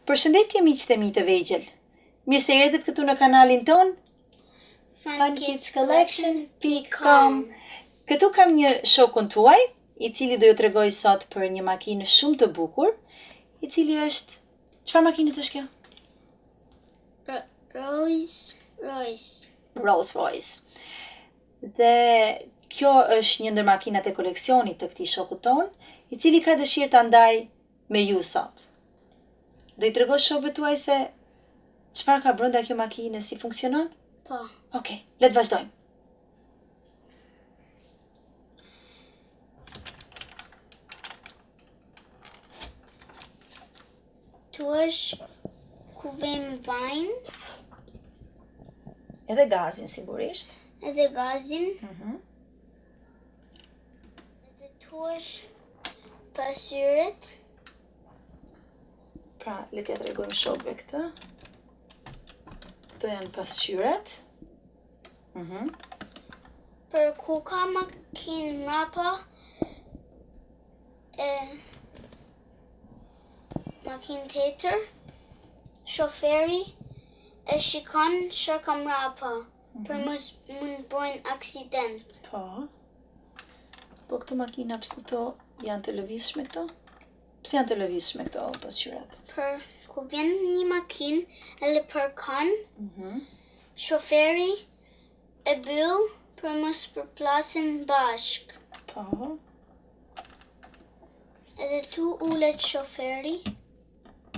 Përshëndetje miqtë e mi të vegjël. Mirë se erdhët këtu në kanalin ton funkidscollection.com. Këtu kam një shokun tuaj, i cili do ju tregoj sot për një makinë shumë të bukur, i cili është... Çfarë makinë është kjo? Rolls-Royce. Dhe kjo është një ndër makinat e koleksionit të këtij shokut ton, i cili ka dëshirë ta ndaj me ju sot. Do i tregosh shokëve tuaj se çfarë ka brenda kjo makinë, si funksionon? Po. Okej, le të vazhdojmë. Tu është ku vem vajin, Edhe gazin sigurisht. edhe gazin, Mhm. edhe tu është pasyrët, Pra, le t'ja tregojmë shokëve këtë. Këto janë pasqyret. Mhm. për ku ka makinë mrapa, e makinë tjetër, shoferi e shikon çka ka mrapa, për mos mund bëjnë aksident. Po. Po këto makina pse këto janë të lëvizshme këto? Pse janë të lëvizshme këto pasqyret? Për ku vjen një makinë edhe përkon, Mhm. shoferi e byll për mos përplasin bashk. Po. Edhe tu ulet shoferi,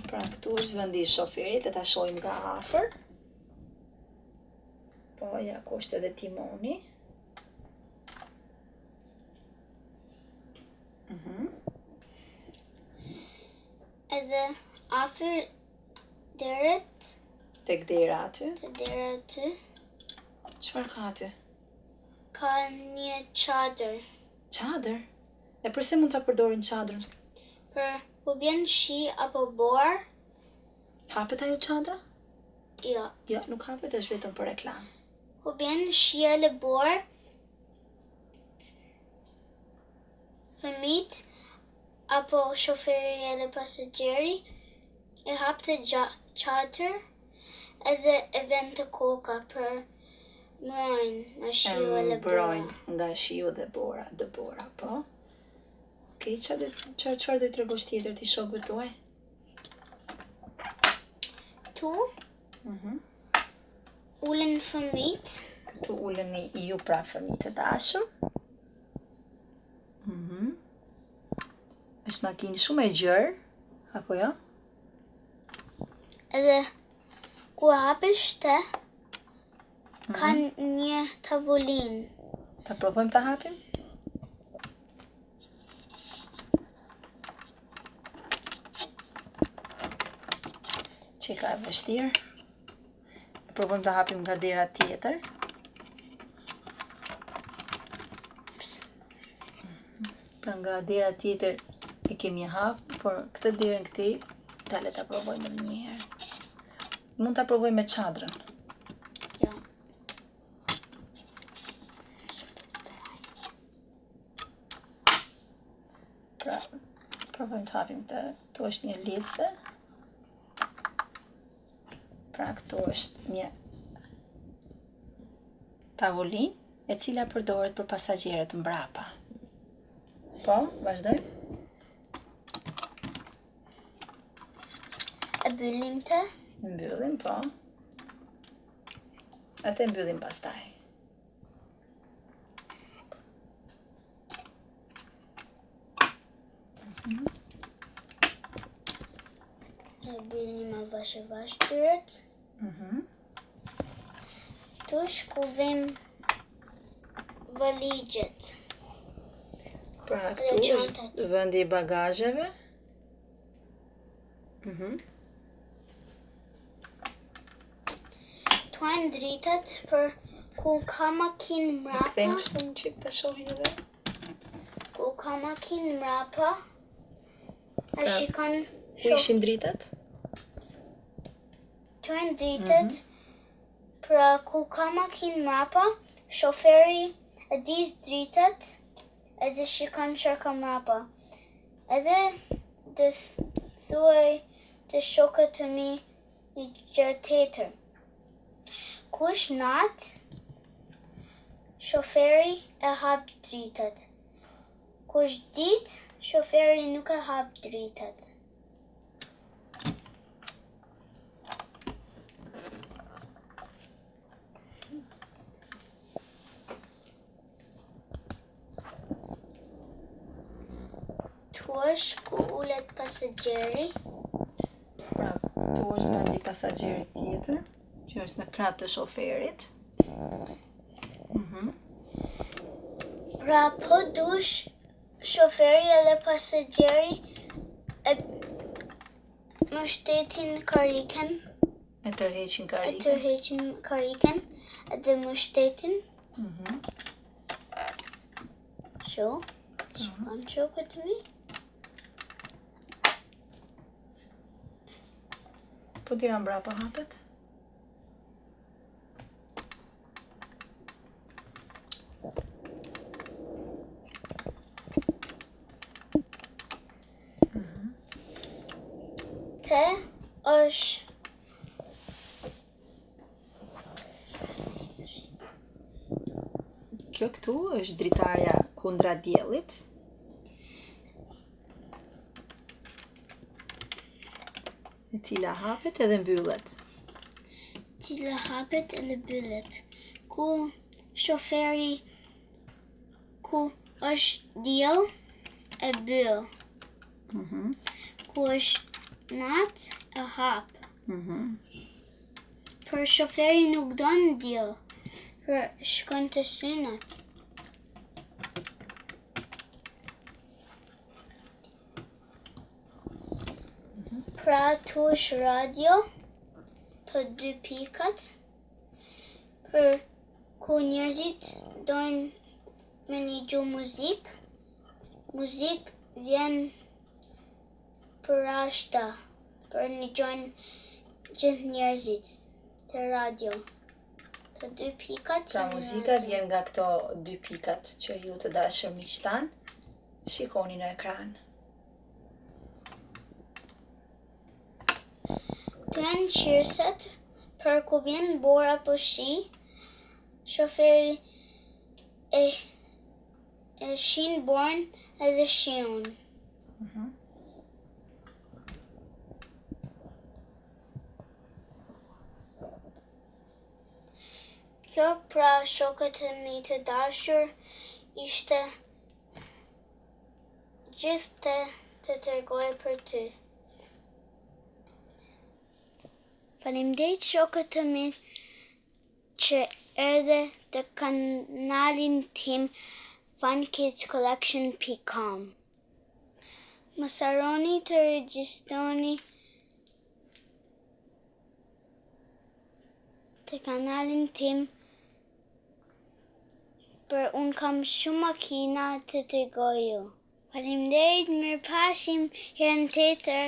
Pra këtu është vendi i shoferit, le ta shohim nga afër. Po, ja ku është edhe timoni. Mhm. edhe afër deret, Tek dera aty. të dera aty, Çfarë ka aty? ka një çadër. Çadër. E përse mund ta përdorin çadrën? Për ku vjen shi apo borë, Hapet ajo çadra? jo. Jo, nuk hapet, është vetëm për reklam. Ku vjen shi edhe borë, fëmit apo shoferi edhe pasagjeri e hap të çadër edhe e vend të koka për mbrojnë nga shiu edhe bora. Mbrojnë nga shiu dhe bora, po. Okej, çfarë do i tregosh tjetër ti shokëve tuaj? Tu Mhm. ulen fëmit, Këtu uleni ju pra fëmijët e dashur. Mhm. Është makinë shumë e gjerë, apo jo? edhe ku hapesh te, ka një tavolinë. Ta provojmë ta hapim? Që ka e vështirë. Provojmë ta hapim nga dera tjetër. Pra nga dera tjetër e kemi hap, por këtë derën këtej, le ta provojmë edhe një herë. Mund ta provojmë me çadrën. Jo. Pra, provojmë të hapim të, këtu është një lidhse. Pra, këtu është një tavolinë e cila përdoret për pasagerët mbrapa. Po, vazhdojmë. E mbyllim të, Mbyllim, po. Atë e mbyllim pastaj. e mbyllim avash dyret. Mhm. Tu ku vim valigjet. Pra, Dhe këtu çantat. është vendi i bagazheve. Mhm. Tu janë dritat për ku ka makinë mrapa, Kthejmë kështu një çik ta shohin edhe. ku ka makinë mrapa, e shikon Ku ishin dritat? tu janë dritat për ku ka makinë mrapa, shoferi e dis dritat edhe shikon çka ka mrapa. Edhe dhe thuaj të shokët të mi një gjë tjetër. Kush natë, shoferi e hap dritat. Kush ditë, shoferi nuk e hap dritat. Tuaj ku ulet pasagjeri. Pra, tu është vendi i pasagerit tjetër, që është në krah të shoferit. Pra po dush shoferi edhe pasagjeri e mbështetin karikën, E tërheqin e karikën. tërheqin karikën edhe mbështetin. Shu, shkon shokët të mi. Po dira mbrapa hapet. Te është Kjo këtu është dritarja kundra diellit. E cila hapet edhe mbyllet. cila hapet edhe mbyllet. Ku shoferi ku është diell e byll. Ku është natë e hap. Për shoferi nuk don diell, për shkon të synat. Pra tu është radio, të dy pikat, për ku njerëzit dojnë me një gjuhë muzik. Muzik vjen për ashta, për një gjojnë gjithë njerëzit të radio. Të dy pikat. Pra muzika vjen nga këto dy pikat që ju të dashur miqtan shikoni në ekran. Të janë qirset, për ku vjen bora po shi, shoferi e shin borën edhe shiun. Kjo pra shokët e mi të dashur ishte gjithë të tregoj për ty. Faleminderit shokët të mi që erdhe të kanalin tim funkidscollection.com. Mos harroni të regjistroni të kanalin tim, për unë kam shumë makina të tregoj ju. Faleminderit, mirëpafshim herën tjetër.